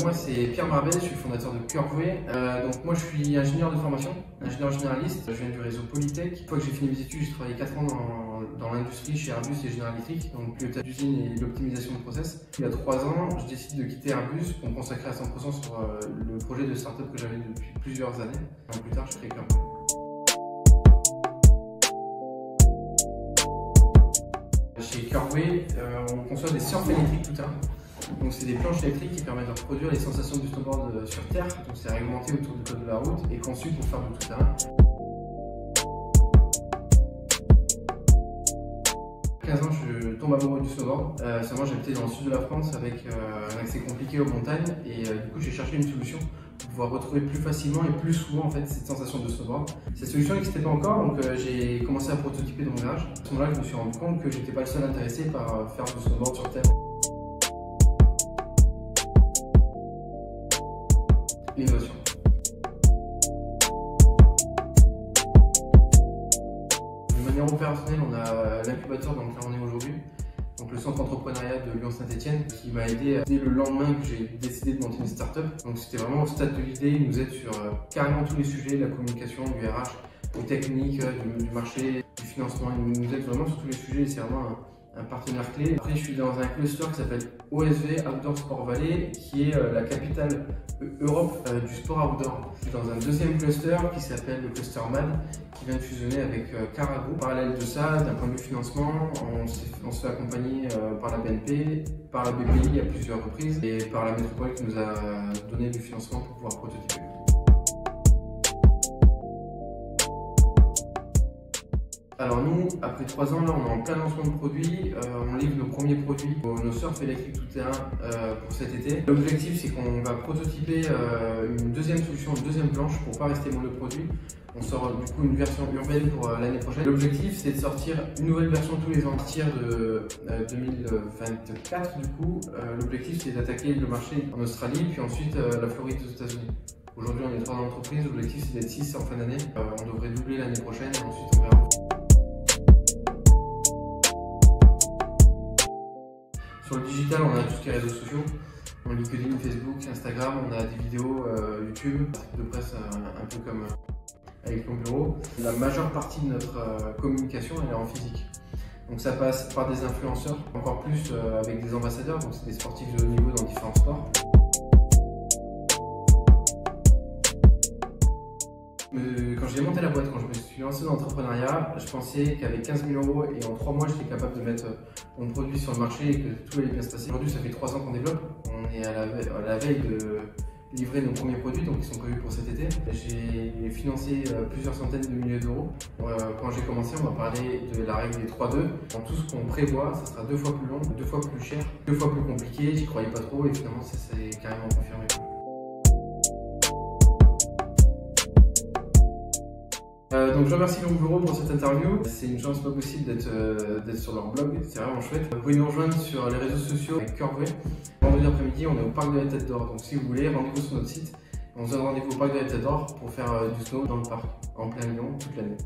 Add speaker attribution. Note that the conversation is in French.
Speaker 1: Moi c'est Pierre Barbet, je suis fondateur de Curvway. Donc moi je suis ingénieur de formation, ingénieur généraliste. Je viens du réseau Polytech. Une fois que j'ai fini mes études, j'ai travaillé 4 ans dans l'industrie chez Airbus et General Electric, donc pilotage d'usine et l'optimisation de process. Il y a 3 ans, je décide de quitter Airbus pour me consacrer à 100% sur le projet de start-up que j'avais depuis plusieurs années. Un an plus tard, je crée Curvway. Chez Curvway, on conçoit des surf électriques tout-terrain. Donc c'est des planches électriques qui permettent de reproduire les sensations du snowboard sur terre. Donc c'est réglementé autour du code de la route et conçu pour faire du tout-terrain. 15 ans, je tombe amoureux du snowboard. Seulement j'habitais dans le sud de la France avec un accès compliqué aux montagnes et du coup j'ai cherché une solution pour pouvoir retrouver plus facilement et plus souvent en fait cette sensation de snowboard. Cette solution n'existait pas encore, donc j'ai commencé à prototyper dans mon garage. À ce moment-là, je me suis rendu compte que j'étais pas le seul intéressé par faire du snowboard sur terre. L'innovation. De manière opérationnelle, on a l'incubateur dans lequel on est aujourd'hui, donc le centre entrepreneuriat de Lyon-Saint-Etienne, qui m'a aidé dès le lendemain que j'ai décidé de monter une start-up. Donc c'était vraiment au stade de l'idée, il nous aide sur carrément tous les sujets, de la communication, du RH, des techniques, du marché, du financement, il nous aide vraiment sur tous les sujets et c'est vraiment un partenaire clé. Après, je suis dans un cluster qui s'appelle OSV, Outdoor Sport Valley, qui est la capitale Europe du sport outdoor. Je suis dans un deuxième cluster qui s'appelle le cluster MAD, qui vient de fusionner avec Cara Group. Parallèle de ça, d'un point de vue financement, on se fait accompagner par la BNP, par la BPI à plusieurs reprises et par la métropole qui nous a donné du financement pour pouvoir prototyper. Alors nous, après 3 ans, là, on est en plein lancement de produits, on livre nos premiers produits, nos surf électriques tout-terrain pour cet été. L'objectif, c'est qu'on va prototyper une deuxième solution, une deuxième planche pour pas rester monoproduit. On sort du coup une version urbaine pour l'année prochaine. L'objectif, c'est de sortir une nouvelle version tous les ans à partir de 2024. Du coup, l'objectif, c'est d'attaquer le marché en Australie, puis ensuite la Floride aux États-Unis. Aujourd'hui, on est 3 entreprises. L'objectif, c'est d'être 6 en fin d'année. On devrait doubler l'année prochaine et ensuite on verra. Sur le digital, on a tout ce qui est réseaux sociaux, on a LinkedIn, Facebook, Instagram, on a des vidéos YouTube, de presse un peu comme avec mon bureau. La majeure partie de notre communication elle est en physique. Donc ça passe par des influenceurs, encore plus avec des ambassadeurs, donc c'est des sportifs de haut niveau dans différents sports. Quand j'ai monté la boîte, quand je me suis lancé dans l'entrepreneuriat, je pensais qu'avec 15 000 € et en 3 mois, j'étais capable de mettre mon produit sur le marché et que tout allait bien se passer. Aujourd'hui, ça fait 3 ans qu'on développe. On est à la veille de livrer nos premiers produits, donc ils sont prévus pour cet été. J'ai financé plusieurs centaines de milliers d'euros. Quand j'ai commencé, on m'a parlé de la règle des 3-2. Dans tout ce qu'on prévoit, ça sera 2 fois plus long, 2 fois plus cher, 2 fois plus compliqué. J'y croyais pas trop et finalement, ça s'est carrément confirmé. Donc je remercie mon bureau pour cette interview. C'est une chance pas possible d'être sur leur blog, c'est vraiment chouette. Vous pouvez nous rejoindre sur les réseaux sociaux avec Curvway. Vendredi après-midi, on est au parc de la Tête d'Or. Donc si vous voulez, rendez-vous sur notre site. On se donne rendez-vous au parc de la Tête d'Or pour faire du snow dans le parc, en plein Lyon, toute l'année.